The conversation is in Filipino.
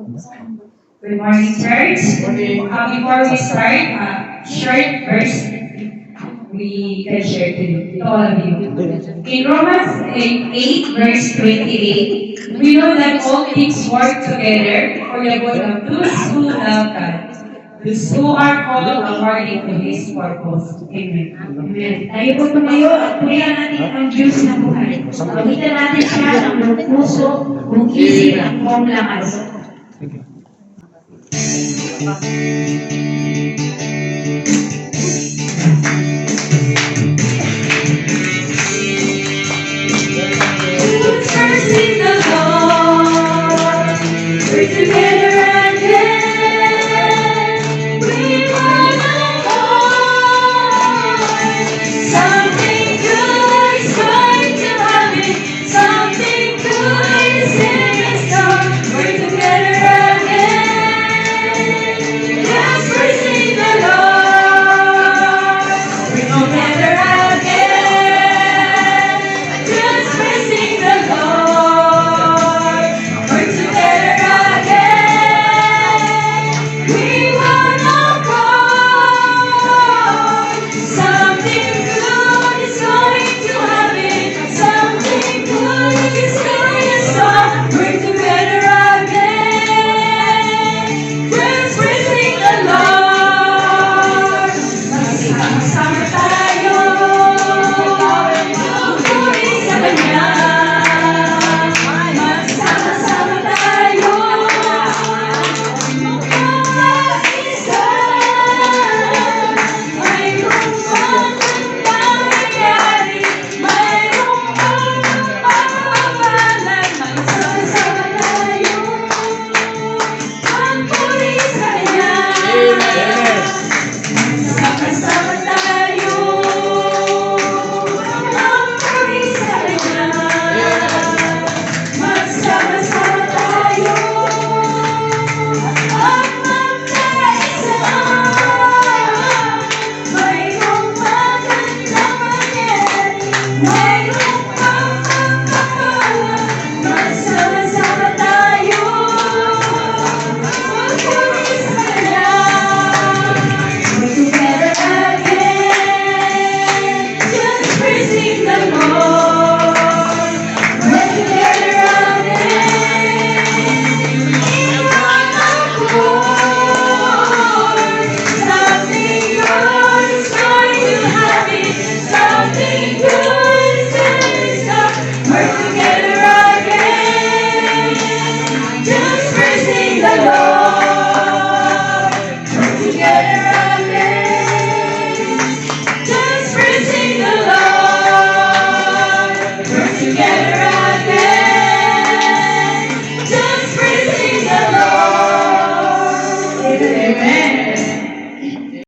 Good morning, church. Before we start, short verse we can share to you, to all of you. In Romans 8, verse 28, we know that all things work together for the good of those who love God, those who are called according to His purpose. Amen. Amen. Tayo po tumayo at purihan natin ang Diyos na buhay. Pagitan natin siya ng buong puso, buong isip at buong lakas. Trust in the Lord, we're together.